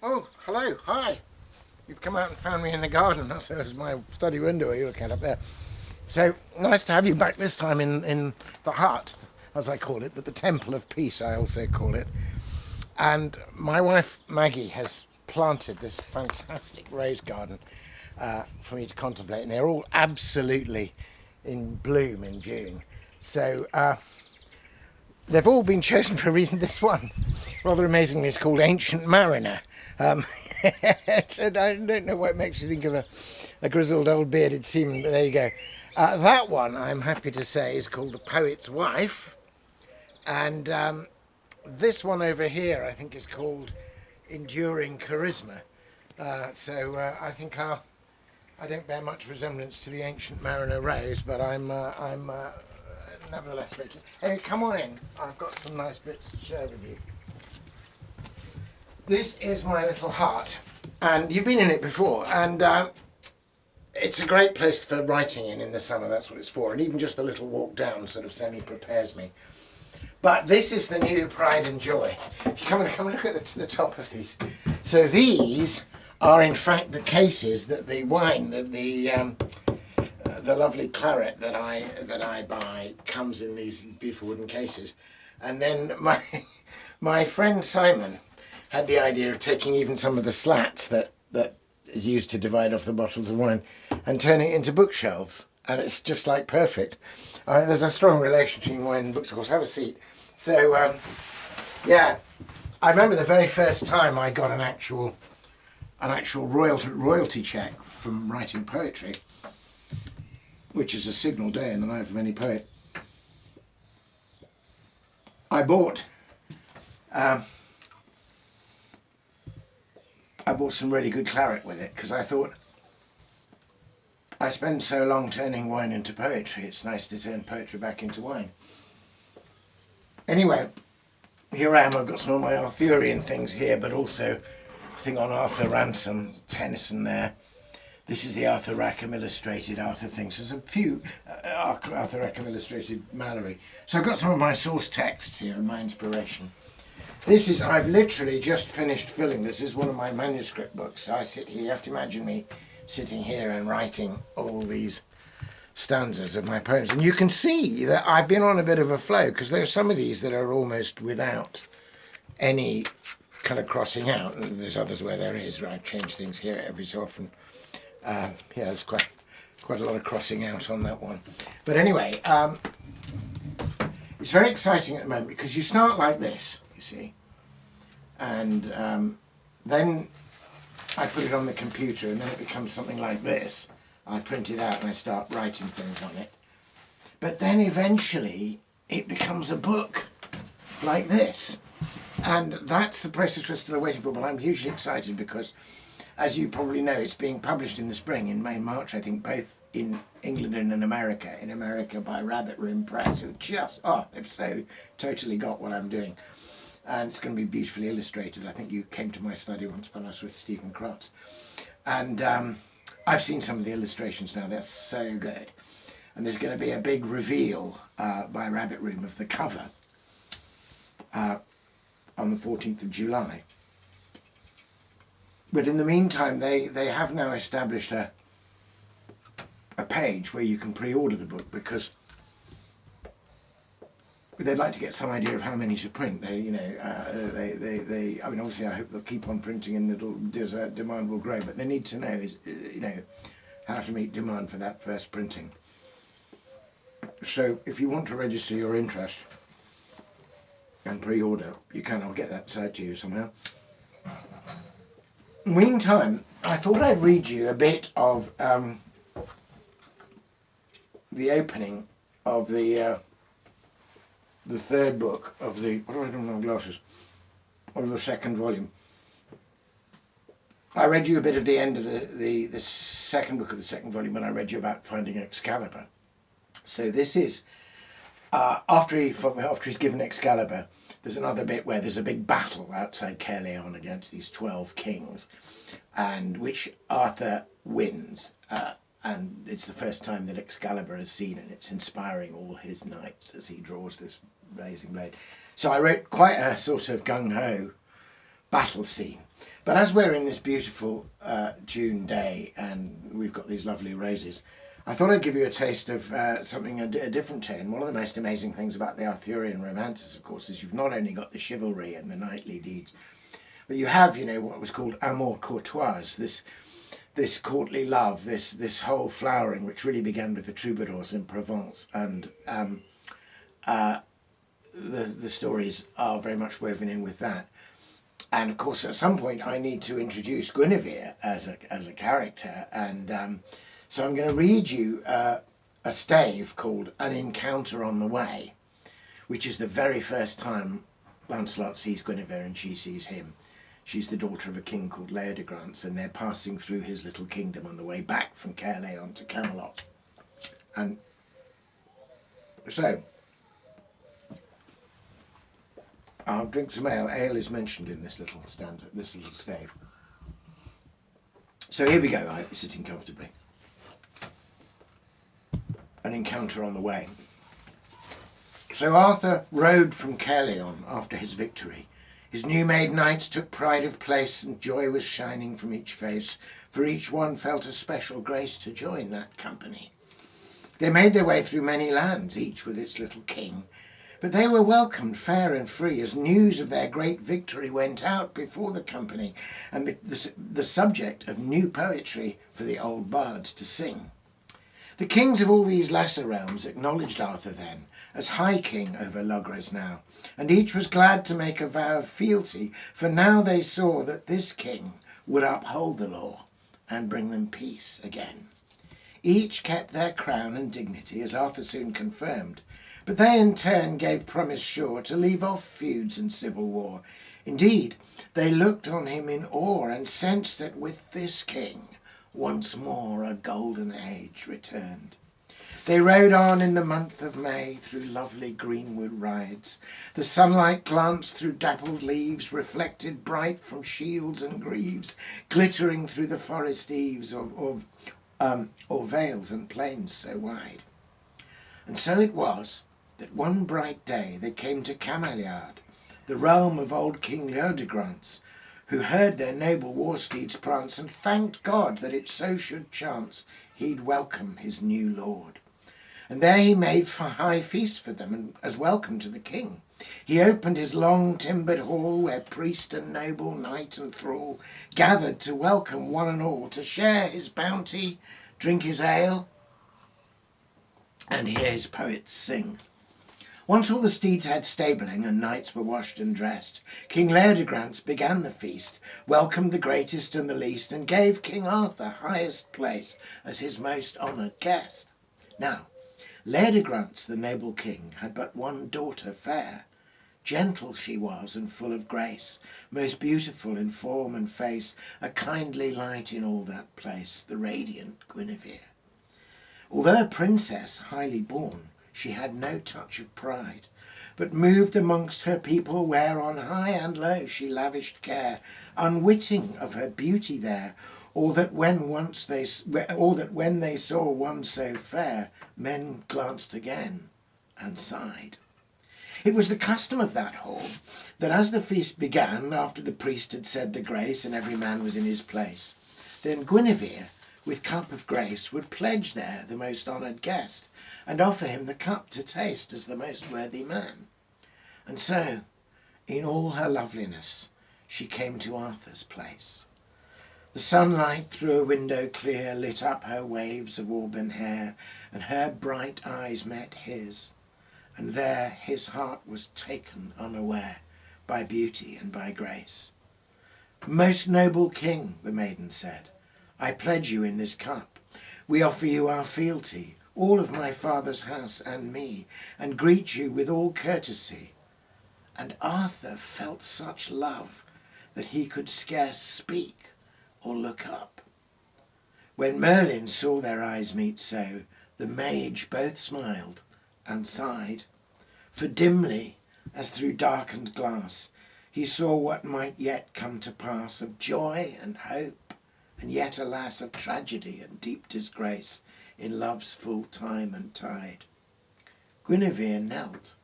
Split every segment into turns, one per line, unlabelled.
Oh, hello, hi. You've come out and found me in the garden. That's my study window you're looking at up there. So, nice to have you back this time in the hut, as I call it, but the Temple of Peace, I also call it. And my wife, Maggie, has planted this fantastic rose garden for me to contemplate, and they're all absolutely in bloom in June. So, they've all been chosen for a reason. This one, rather amazingly, is called Ancient Mariner. Um, I don't know what makes you think of a grizzled old bearded seaman, but there you go. That one, I'm happy to say, is called The Poet's Wife. And this one over here, I think, is called Enduring Charisma. I think I don't bear much resemblance to the Ancient Mariner Rose, but I'm nevertheless very. Hey, come on in. I've got some nice bits to share with you. This is my little hut, and you've been in it before, and it's a great place for writing in the summer. That's what it's for, and even just the little walk down sort of semi-prepares me. But this is the new pride and joy. If you come and look at the top of these. So these are in fact the cases that the wine, the lovely claret that I buy comes in these beautiful wooden cases. And then my friend Simon had the idea of taking even some of the slats that is used to divide off the bottles of wine and turning it into bookshelves. And it's just like perfect. There's a strong relation between wine and books, of course. Have a seat. So, yeah, I remember the very first time I got an actual royalty check from writing poetry, which is a signal day in the life of any poet. I bought some really good claret with it because I thought I spend so long turning wine into poetry, it's nice to turn poetry back into wine. Anyway, here I am. I've got some of my Arthurian things here, but also a thing on Arthur Ransom, Tennyson there. This is the Arthur Rackham illustrated Arthur things. There's a few Arthur Rackham illustrated Mallory. So I've got some of my source texts here and my inspiration. This is, I've literally just finished filling. This is one of my manuscript books. So I sit here, you have to imagine me sitting here and writing all these stanzas of my poems. And you can see that I've been on a bit of a flow because there are some of these that are almost without any kind of crossing out. And there's others where there is, where I change things here every so often. Yeah, there's quite a lot of crossing out on that one. But anyway, it's very exciting at the moment because you start like this, you see, and then I put it on the computer and then it becomes something like this. I print it out and I start writing things on it. But then eventually it becomes a book like this. And that's the process we're still waiting for, but I'm hugely excited because, as you probably know, it's being published in the spring, in May, March, I think, both in England and in America. In America by Rabbit Room Press, who just, they've so totally got what I'm doing. And it's going to be beautifully illustrated. I think you came to my study once when I was with Stephen Crotts. And I've seen some of the illustrations now, they're so good. And there's going to be a big reveal by Rabbit Room of the cover on the 14th of July. But in the meantime, they have now established a page where you can pre-order the book because they'd like to get some idea of how many to print. I mean, obviously I hope they'll keep on printing and demand will grow, but they need to know how to meet demand for that first printing. So if you want to register your interest and pre-order, you can. I'll get that side to you somehow. Meantime, I thought I'd read you a bit of the opening of the third book of the, what do I do with my glasses, of the second volume. I read you a bit of the end of the second book of the second volume when I read you about finding Excalibur. So this is, after he's given Excalibur, there's another bit where there's a big battle outside Caerleon against these 12 kings, and which Arthur wins. And it's the first time that Excalibur is seen, and it's inspiring all his knights as he draws this blazing blade. So I wrote quite a sort of gung-ho battle scene. But as we're in this beautiful June day and we've got these lovely roses, I thought I'd give you a taste of something a different tone. One of the most amazing things about the Arthurian romances, of course, is you've not only got the chivalry and the knightly deeds, but you have, you know, what was called amour courtois, this courtly love, this whole flowering, which really began with the troubadours in Provence, and the stories are very much woven in with that. And of course, at some point, I need to introduce Guinevere as a character, and so I'm going to read you a stave called An Encounter on the Way, which is the very first time Lancelot sees Guinevere and she sees him. She's the daughter of a king called Leodegrance, and they're passing through his little kingdom on the way back from Caerleon to Camelot. And so, I'll drink some ale. Ale is mentioned in this little stanza, this little stave. So here we go. I hope you're sitting comfortably. An encounter on the way. So Arthur rode from Caerleon after his victory. His new-made knights took pride of place, and joy was shining from each face, for each one felt a special grace to join that company. They made their way through many lands, each with its little king, but they were welcomed fair and free as news of their great victory went out before the company, and the subject of new poetry for the old bards to sing. The kings of all these lesser realms acknowledged Arthur then as high king over Logres now, and each was glad to make a vow of fealty, for now they saw that this king would uphold the law and bring them peace again. Each kept their crown and dignity, as Arthur soon confirmed, but they in turn gave promise sure to leave off feuds and civil war. Indeed, they looked on him in awe and sensed that with this king once more a golden age returned. They rode on in the month of May through lovely greenwood rides. The sunlight glanced through dappled leaves, reflected bright from shields and greaves, glittering through the forest eaves or vales and plains so wide. And so it was that one bright day they came to Cameliard, the realm of old King Leodegrance, who heard their noble war steeds prance, and thanked God that it so should chance he'd welcome his new lord. And there he made high feast for them, and as welcome to the king. He opened his long timbered hall, where priest and noble, knight and thrall gathered to welcome one and all, to share his bounty, drink his ale, and hear his poets sing. Once all the steeds had stabling and knights were washed and dressed, King Leodegrance began the feast, welcomed the greatest and the least, and gave King Arthur highest place as his most honoured guest. Now, Leodegrance, the noble king, had but one daughter fair. Gentle she was and full of grace, most beautiful in form and face, a kindly light in all that place, the radiant Guinevere. Although a princess highly born, she had no touch of pride, but moved amongst her people where on high and low she lavished care, unwitting of her beauty there, or that when they saw one so fair, men glanced again and sighed. It was the custom of that hall that as the feast began, after the priest had said the grace and every man was in his place, then Guinevere, with cup of grace, would pledge there the most honoured guest, and offer him the cup to taste as the most worthy man. And so, in all her loveliness, she came to Arthur's place. The sunlight through a window clear lit up her waves of auburn hair, and her bright eyes met his, and there his heart was taken unaware by beauty and by grace. "Most noble king," the maiden said, "I pledge you in this cup. We offer you our fealty, all of my father's house and me, and greet you with all courtesy." And Arthur felt such love that he could scarce speak or look up. When Merlin saw their eyes meet so, the mage both smiled and sighed, for dimly, as through darkened glass, he saw what might yet come to pass, of joy and hope, and yet, alas, of tragedy and deep disgrace in love's full time and tide. Guinevere knelt,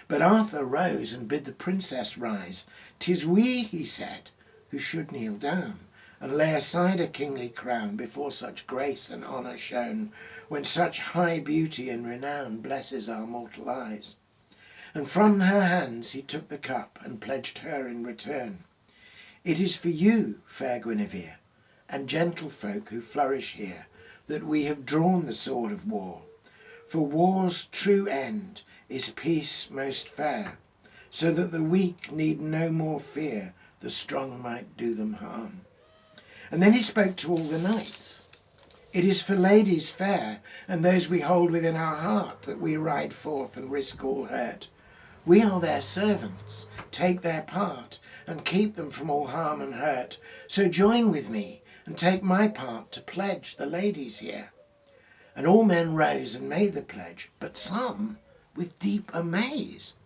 But Arthur rose and bid the princess rise. "'Tis we," he said, "who should kneel down, and lay aside a kingly crown before such grace and honour shown, when such high beauty and renown blesses our mortal eyes." And from her hands he took the cup and pledged her in return. "It is for you, fair Guinevere, and gentlefolk who flourish here, that we have drawn the sword of war. For war's true end is peace most fair, so that the weak need no more fear the strong might do them harm." And then he spoke to all the knights. "It is for ladies fair, and those we hold within our heart, that we ride forth and risk all hurt. We are their servants, take their part, and keep them from all harm and hurt. So join with me, and take my part to pledge the ladies here." And all men rose and made the pledge, but some with deep amaze.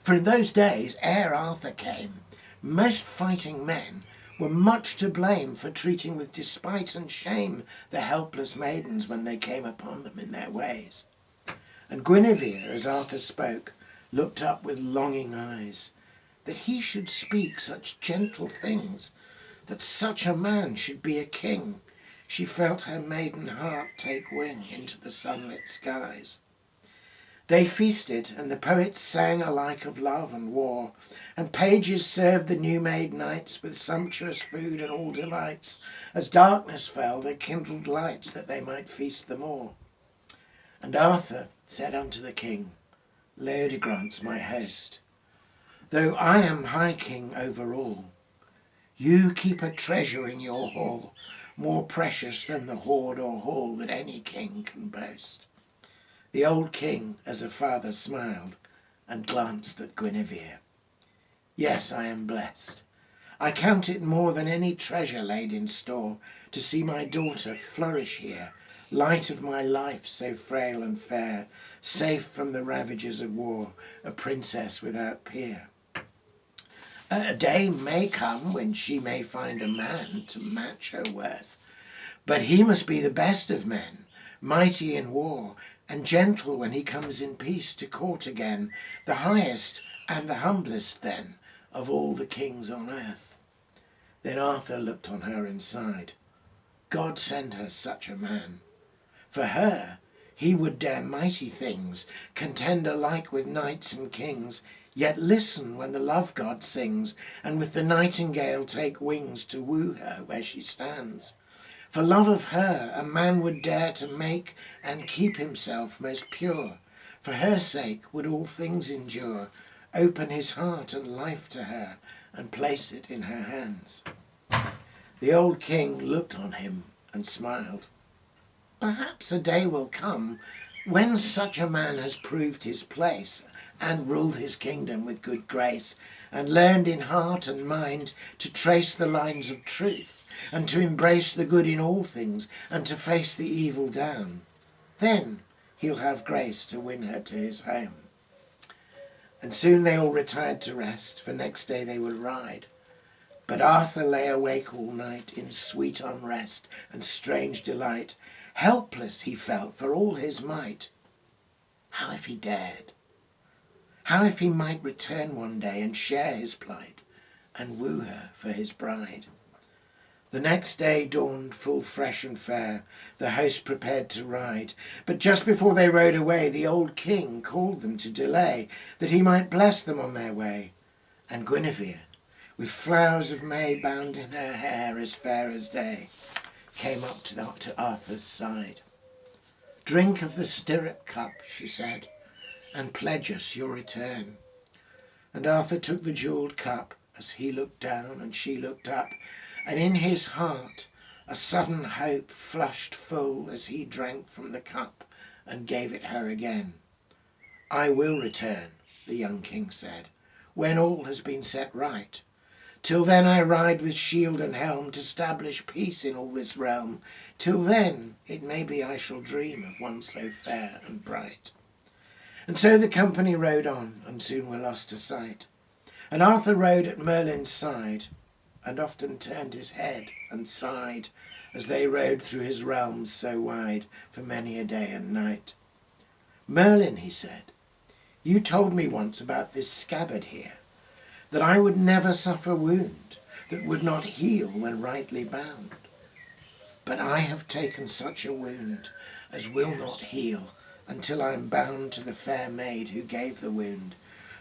For in those days, ere Arthur came, most fighting men were much to blame for treating with despite and shame the helpless maidens when they came upon them in their ways. And Guinevere, as Arthur spoke, looked up with longing eyes, that he should speak such gentle things, that such a man should be a king. She felt her maiden heart take wing into the sunlit skies. They feasted, and the poets sang alike of love and war, and pages served the new-made knights with sumptuous food and all delights. As darkness fell, they kindled lights that they might feast the more. And Arthur said unto the king, "Leodegrance, my host, though I am high king over all, you keep a treasure in your hall, more precious than the hoard or hall that any king can boast." The old king, as a father, smiled and glanced at Guinevere. "Yes, I am blessed. I count it more than any treasure laid in store, to see my daughter flourish here, light of my life so frail and fair, safe from the ravages of war, a princess without peer. A day may come when she may find a man to match her worth, but he must be the best of men, mighty in war, and gentle when he comes in peace to court again, the highest and the humblest then of all the kings on earth." Then Arthur looked on her and sighed. God send her such a man. For her he would dare mighty things, contend alike with knights and kings, yet listen when the love god sings, and with the nightingale take wings to woo her where she stands. For love of her a man would dare to make and keep himself most pure. For her sake would all things endure, open his heart and life to her, and place it in her hands. The old king looked on him and smiled. Perhaps a day will come when such a man has proved his place, and ruled his kingdom with good grace, and learned in heart and mind to trace the lines of truth, and to embrace the good in all things, and to face the evil down. Then he'll have grace to win her to his home. And soon they all retired to rest, for next day they would ride. But Arthur lay awake all night in sweet unrest and strange delight. Helpless he felt for all his might. How if he dared? How if he might return one day and share his plight, and woo her for his bride? The next day dawned full fresh and fair, the host prepared to ride. But just before they rode away, the old king called them to delay, that he might bless them on their way. And Guinevere, with flowers of May bound in her hair as fair as day, came up to Arthur's side. "Drink of the stirrup cup," she said, "and pledge us your return." And Arthur took the jewelled cup, as he looked down and she looked up, and in his heart a sudden hope flushed full as he drank from the cup and gave it her again. "I will return," the young king said, "when all has been set right. Till then I ride with shield and helm to stablish peace in all this realm. Till then it may be I shall dream of one so fair and bright." And so the company rode on, and soon were lost to sight. And Arthur rode at Merlin's side, and often turned his head and sighed, as they rode through his realms so wide for many a day and night. "Merlin," he said, You told me once about this scabbard here, that I would never suffer wound that would not heal when rightly bound. But I have taken such a wound as will not heal until I am bound to the fair maid who gave the wound,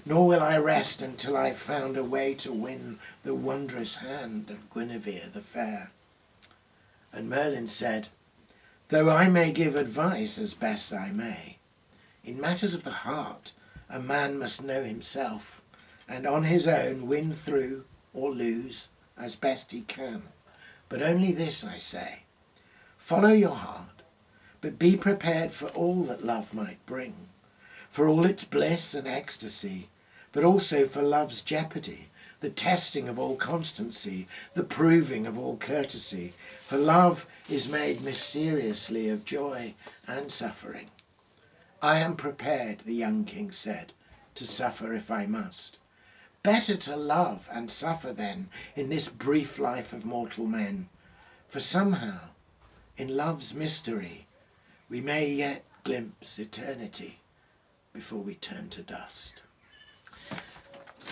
nor will I rest until I've found a way to win the wondrous hand of Guinevere the fair. And Merlin said, though I may give advice as best I may, in matters of the heart a man must know himself, and on his own win through or lose as best he can. But only this I say, follow your heart, but be prepared for all that love might bring, for all its bliss and ecstasy, but also for love's jeopardy, the testing of all constancy, the proving of all courtesy. For love is made mysteriously of joy and suffering. I am prepared, the young king said, to suffer if I must. Better to love and suffer then in this brief life of mortal men, for somehow, in love's mystery, we may yet glimpse eternity before we turn to dust.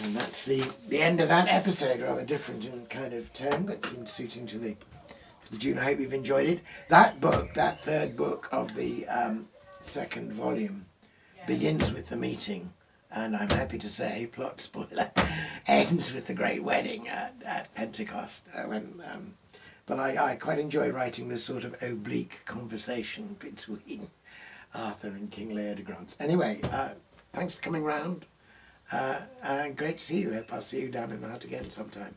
And that's the end of that episode, rather different in kind of tone, but seems suiting to the tune. I hope you've enjoyed it. That book, that third book of the second volume, begins with the meeting, and I'm happy to say, plot spoiler, ends with the great wedding at Pentecost. But I quite enjoy writing this sort of oblique conversation between Arthur and King Leodegrance. Anyway, thanks for coming round. And great to see you. Hope I'll see you down in the hut again sometime.